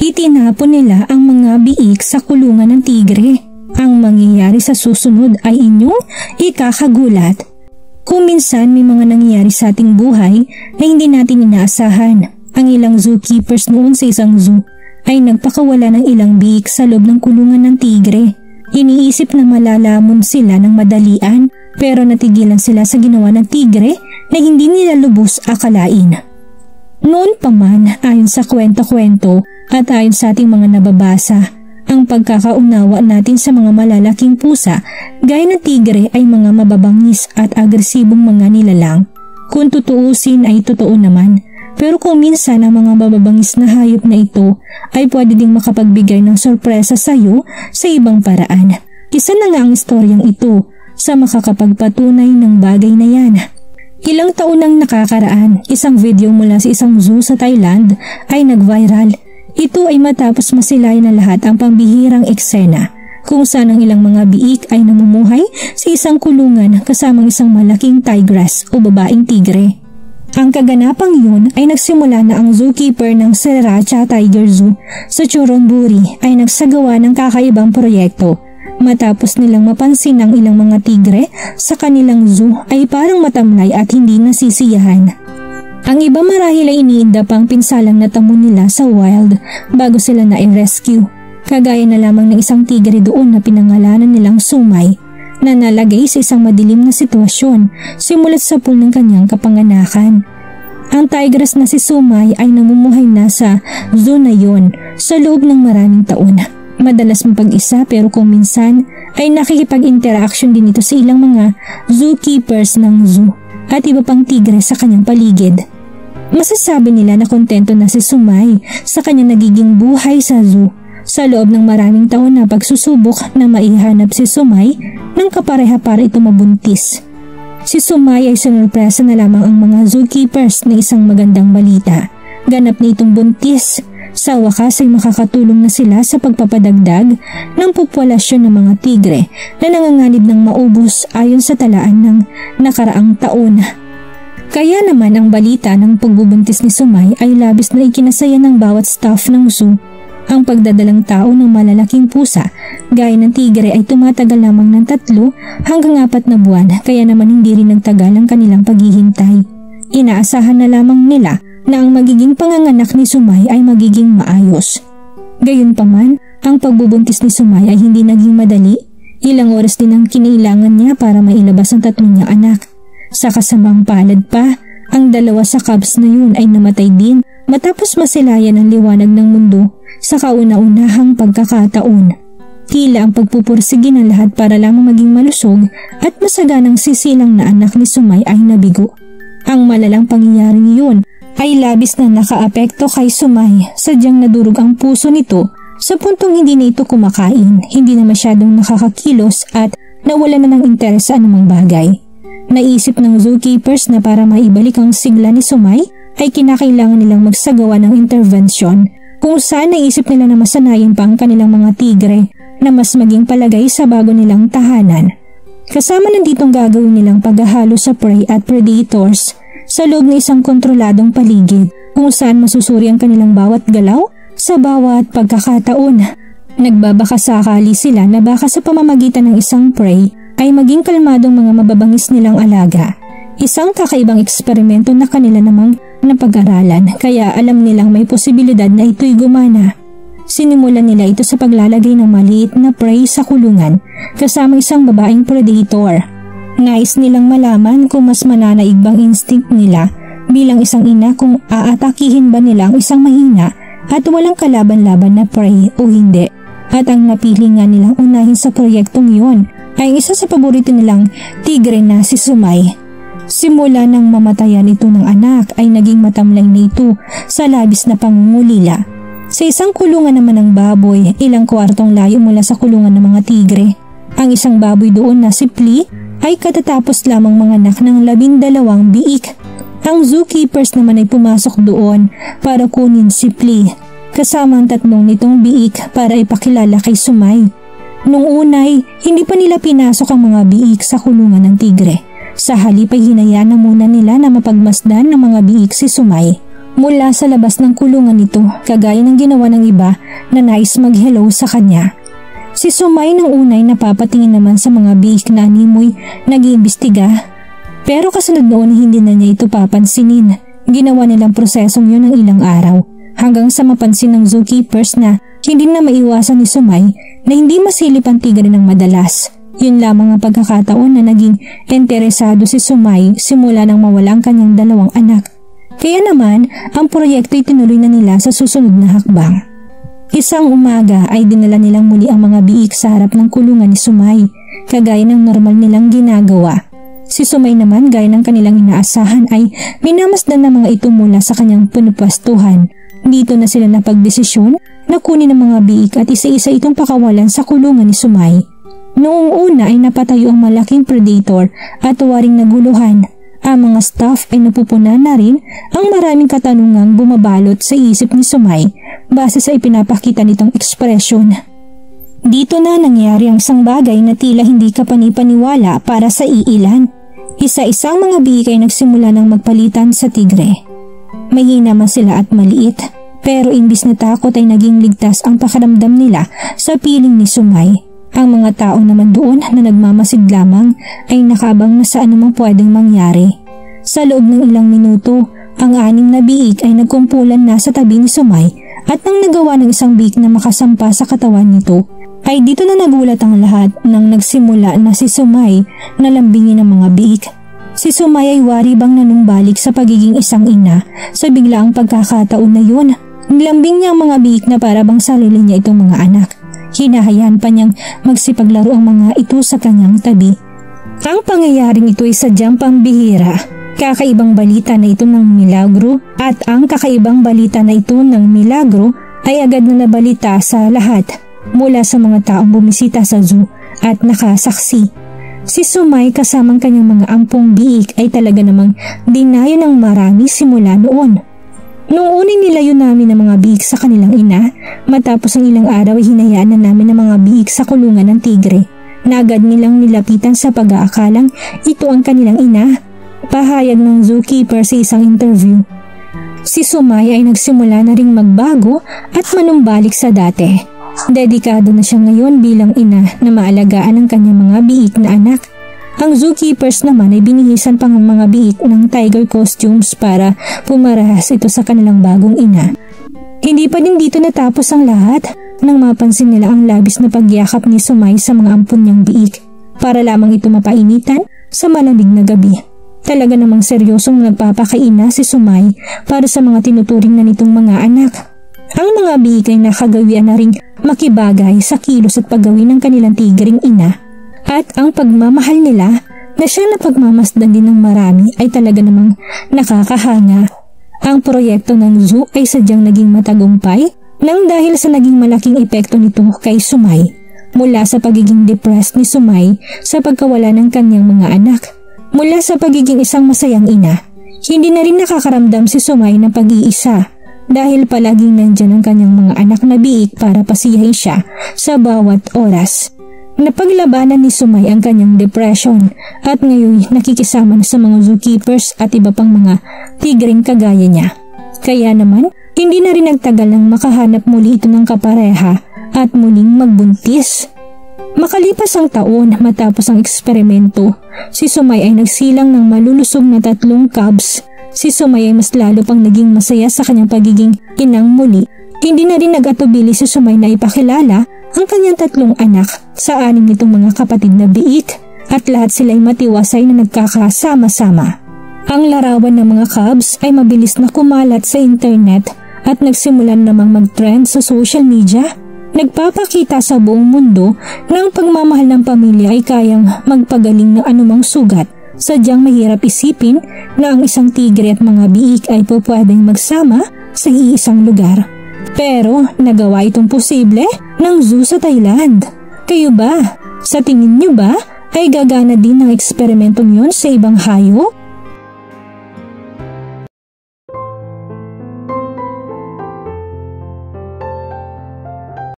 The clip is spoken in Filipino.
Itinapon nila ang mga biik sa kulungan ng tigre. Ang mangyayari sa susunod ay inyong ikakagulat. Kung minsan may mga nangyayari sa ating buhay na hindi natin inaasahan. Ang ilang zookeepers noon sa isang zoo ay nagpakawala ng ilang biik sa loob ng kulungan ng tigre. Iniisip na malalamon sila ng madalian pero natigilan sila sa ginawa ng tigre na hindi nila lubos akalain. Noon pa man, ayon sa kwento-kwento at ayon sa ating mga nababasa, ang pagkakaunawa natin sa mga malalaking pusa gaya ng tigre ay mga mababangis at agresibong mga nilalang. Kung tutuusin ay totoo naman. Pero kung minsan ang mga mababangis na hayop na ito ay pwede ding makapagbigay ng sorpresa sa iyo sa ibang paraan. Isa na nga ang istoryang ito sa makakapagpatunay ng bagay na yan. Ilang taon nang nakakaraan, isang video mula sa isang zoo sa Thailand ay nag-viral. Ito ay matapos masilayan na lahat ang pambihirang eksena kung saan ang ilang mga biik ay namumuhay sa isang kulungan kasamang isang malaking tigress o babaeng tigre. Ang kaganapang yun ay nagsimula na ang zookeeper ng Sriracha Tiger Zoo sa Chonburi ay nagsagawa ng kakaibang proyekto. Matapos nilang mapansin ang ilang mga tigre sa kanilang zoo ay parang matamlay at hindi nasisiyahan. Ang iba marahil ay iniinda pang pinsalang natamo nila sa wild bago sila na-rescue. Kagaya na lamang ng isang tigre doon na pinangalanan nilang Sumay na nalagay sa isang madilim na sitwasyon simulat sa pool ng kanyang kapanganakan. Ang tigress na si Sumay ay namumuhay na sa zoo na yon sa loob ng maraming taon. Madalas mapag-isa pero kung minsan ay nakikipag-interaction din ito sa ilang mga zookeepers ng zoo at iba pang tigre sa kanyang paligid. Masasabi nila na kontento na si Sumay sa kanyang nagiging buhay sa zoo. Sa loob ng maraming taon na pagsusubok na maihanap si Sumay ng kapareha para ito mabuntis. Si Sumay ay sinurpresa na lamang ang mga zookeepers na isang magandang balita. Ganap na itong buntis. Sa wakas ay makakatulong na sila sa pagpapadagdag ng populasyon ng mga tigre na nanganganib ng maubos ayon sa talaan ng nakaraang taon. Kaya naman ang balita ng pagbubuntis ni Sumay ay labis na ikinasaya ng bawat staff ng zoo. Ang pagdadalang tao ng malalaking pusa gaya ng tigre ay tumatagal lamang ng 3 hanggang 4 na buwan kaya naman hindi rin nagtagal ang kanilang paghihintay. Inaasahan na lamang nila na ang magiging panganganak ni Sumay ay magiging maayos. Gayunpaman, ang pagbubuntis ni Sumay ay hindi naging madali. Ilang oras din ang kinailangan niya para mailabas ang 3 niyang anak. Sa kasamang palad pa, ang 2 sa cubs na yun ay namatay din matapos masilayan ang liwanag ng mundo sa kauna-unahang pagkakataon. Tila ang pagpupursige ng lahat para lamang maging malusog at masaganang sisilang na anak ni Sumay ay nabigo. Ang malalang pangyayaring yun ay labis na nakaapekto kay Sumay, sadyang nadurog ang puso nito sa puntong hindi na ito kumakain, hindi na masyadong nakakakilos at nawala na ng interes sa anumang bagay. Naisip ng zookeepers na para maibalik ang sigla ni Sumay ay kinakailangan nilang magsagawa ng intervention kung saan naisip nila na masanayin pa ang kanilang mga tigre na mas maging palagay sa bago nilang tahanan. Kasama nanditong gagawin nilang paghahalo sa prey at predators sa loob ng isang kontroladong paligid kung saan masusuri ang kanilang bawat galaw sa bawat pagkakataon. Nagbabakasakali sila na baka sa pamamagitan ng isang prey ay maging kalmadong mga mababangis nilang alaga. Isang kakaibang eksperimento na kanila namang napag-aralan kaya alam nilang may posibilidad na ito'y gumana. Sinimulan nila ito sa paglalagay ng maliit na prey sa kulungan kasama isang babaeng predator. Nais nilang malaman kung mas mananaig bang instinct nila bilang isang ina kung aatakihin ba nila ang isang mahina at walang kalaban-laban na prey o hindi. At ang napili nga nilang unahin sa proyektong yon ay isa sa paborito nilang tigre na si Sumay. Simula nang mamatayan ito ng anak ay naging matamlay na ito sa labis na pangungulila. Sa isang kulungan naman ng baboy, ilang kwartong layo mula sa kulungan ng mga tigre. Ang isang baboy doon na si Flea ay katatapos lamang manganak ng 12 biik. Ang zookeepers naman ay pumasok doon para kunin si Flea, kasama ang 3 nitong biik para ipakilala kay Sumay. Nung unay, hindi pa nila pinasok ang mga biik sa kulungan ng tigre. Sa halip ay hinayaan na muna nila na mapagmasdan ng mga biik si Sumay. mula sa labas ng kulungan nito kagaya ng ginawa ng iba na nais mag-hello sa kanya. Si Sumay nang unay napapatingin naman sa mga biik na animoy nag-iimbestiga. Pero kasunod noon hindi na niya ito papansinin. Ginawa nilang prosesong yun ng ilang araw hanggang sa mapansin ng zookeepers na hindi na maiwasan ni Sumay na hindi masilip ang tigre ng madalas. Yun lamang ang pagkakataon na naging interesado si Sumay simula nang mawala ang kanyang 2 anak. Kaya naman ang proyekto'y tinuloy na nila sa susunod na hakbang. Isang umaga ay dinala nilang muli ang mga biik sa harap ng kulungan ni Sumay, kagaya ng normal nilang ginagawa. Si Sumay naman gaya ng kanilang inaasahan ay minamasdan ng mga ito mula sa kanyang pinupwestuhan. Dito na sila napagdesisyon na kunin ang mga biik at isa-isa itong pakawalan sa kulungan ni Sumay. Noong una ay napatayo ang malaking predator at waring naguluhan. Ang mga staff ay napupunan na rin ang maraming katanungang bumabalot sa isip ni Sumay base sa ipinapakita nitong ekspresyon. Dito na nangyari ang isang bagay na tila hindi kapanipaniwala para sa iilan. Isa-isang mga biik ay nagsimula ng magpalitan sa tigre. Mahina man sila at maliit, pero imbis na takot ay naging ligtas ang pakiramdam nila sa piling ni Sumay. Ang mga tao naman doon na nagmamasid lamang ay nakabang na sa anumang pwedeng mangyari. Sa loob ng ilang minuto, ang 6 na biik ay nagkumpulan na sa tabi ni Sumay at nang nagawa ng isang biik na makasampa sa katawan nito, ay dito na nagulat ang lahat nang nagsimula na si Sumay na lambingin ng mga biik. Si Sumay ay wari bang nanumbalik sa pagiging isang ina sa biglaang pagkakataon na yun. Nilambing niya ang mga biik na para bang sarili niya itong mga anak. Hinahayaan pa niyang magsipaglaro ang mga ito sa kanyang tabi. Ang pangyayaring ito ay sadyang pambihira. Kakaibang balita na ito ng milagro at ang kakaibang balita na ito ng milagro ay agad na nabalita sa lahat mula sa mga taong bumisita sa zoo at nakasaksi. Si Sumay kasamang kanyang mga ampong biik ay talaga namang dinayo ng marami simula noon. Noong unang nilayo namin ang mga biik sa kanilang ina, matapos ang ilang araw ay hinayaan na namin ang mga biik sa kulungan ng tigre. Agad nilang nilapitan sa pag-aakalang ito ang kanilang ina. Pahayag ng zookeeper sa isang interview. Si Sumay ay nagsimula na ring magbago at manumbalik sa dati. Dedikado na siya ngayon bilang ina na maalagaan ang kanyang mga biik na anak. Ang zookeepers naman ay binihisan pang ang mga biik ng tiger costumes para pumarahas ito sa kanilang bagong ina. Hindi pa din dito natapos ang lahat nang mapansin nila ang labis na pagyakap ni Sumay sa mga ampon niyang biik para lamang ito mapainitan sa malamig na gabi. Talaga namang seryosong nagpapakaina si Sumay para sa mga tinuturing na nitong mga anak. Ang mga biik ay nakagawian na ring makibagay sa kilos at paggawin ng kanilang tigring ina. At ang pagmamahal nila na siya na pagmamasdan din ng marami ay talaga namang nakakahanga. Ang proyekto ng zoo ay sadyang naging matagumpay nang dahil sa naging malaking epekto nito kay Sumay. Mula sa pagiging depressed ni Sumay sa pagkawala ng kanyang mga anak, mula sa pagiging isang masayang ina, hindi na rin nakakaramdam si Sumay ng pag-iisa dahil palaging nandyan ang kanyang mga anak na biik para pasiyahin siya sa bawat oras. Napaglabanan ni Sumay ang kanyang depression at ngayon nakikisama na sa mga zookeepers at iba pang mga tigring kagaya niya. Kaya naman, hindi na rin nagtagal nang makahanap muli ito ng kapareha at muling magbuntis. Makalipas ang taon matapos ang eksperimento, si Sumay ay nagsilang ng malulusog na 3 cubs. Si Sumay ay mas lalo pang naging masaya sa kanyang pagiging inang muli. Hindi na rin nag-atubili si Sumay na ipakilala ang kanyang 3 anak sa 6 nitong mga kapatid na biik at lahat sila ay matiwasay na nagkakasama-sama. Ang larawan ng mga cubs ay mabilis na kumalat sa internet at nagsimulan namang mag-trend sa social media. Nagpapakita sa buong mundo na ang pagmamahal ng pamilya ay kayang magpagaling ng anumang sugat. Sadyang mahirap isipin na ang isang tigre at mga biik ay pwedeng magsama sa iisang lugar. Pero nagawa itong posible ng zoo sa Thailand. Kayo ba? Sa tingin niyo ba ay gagana din ang eksperimentong yon sa ibang hayop?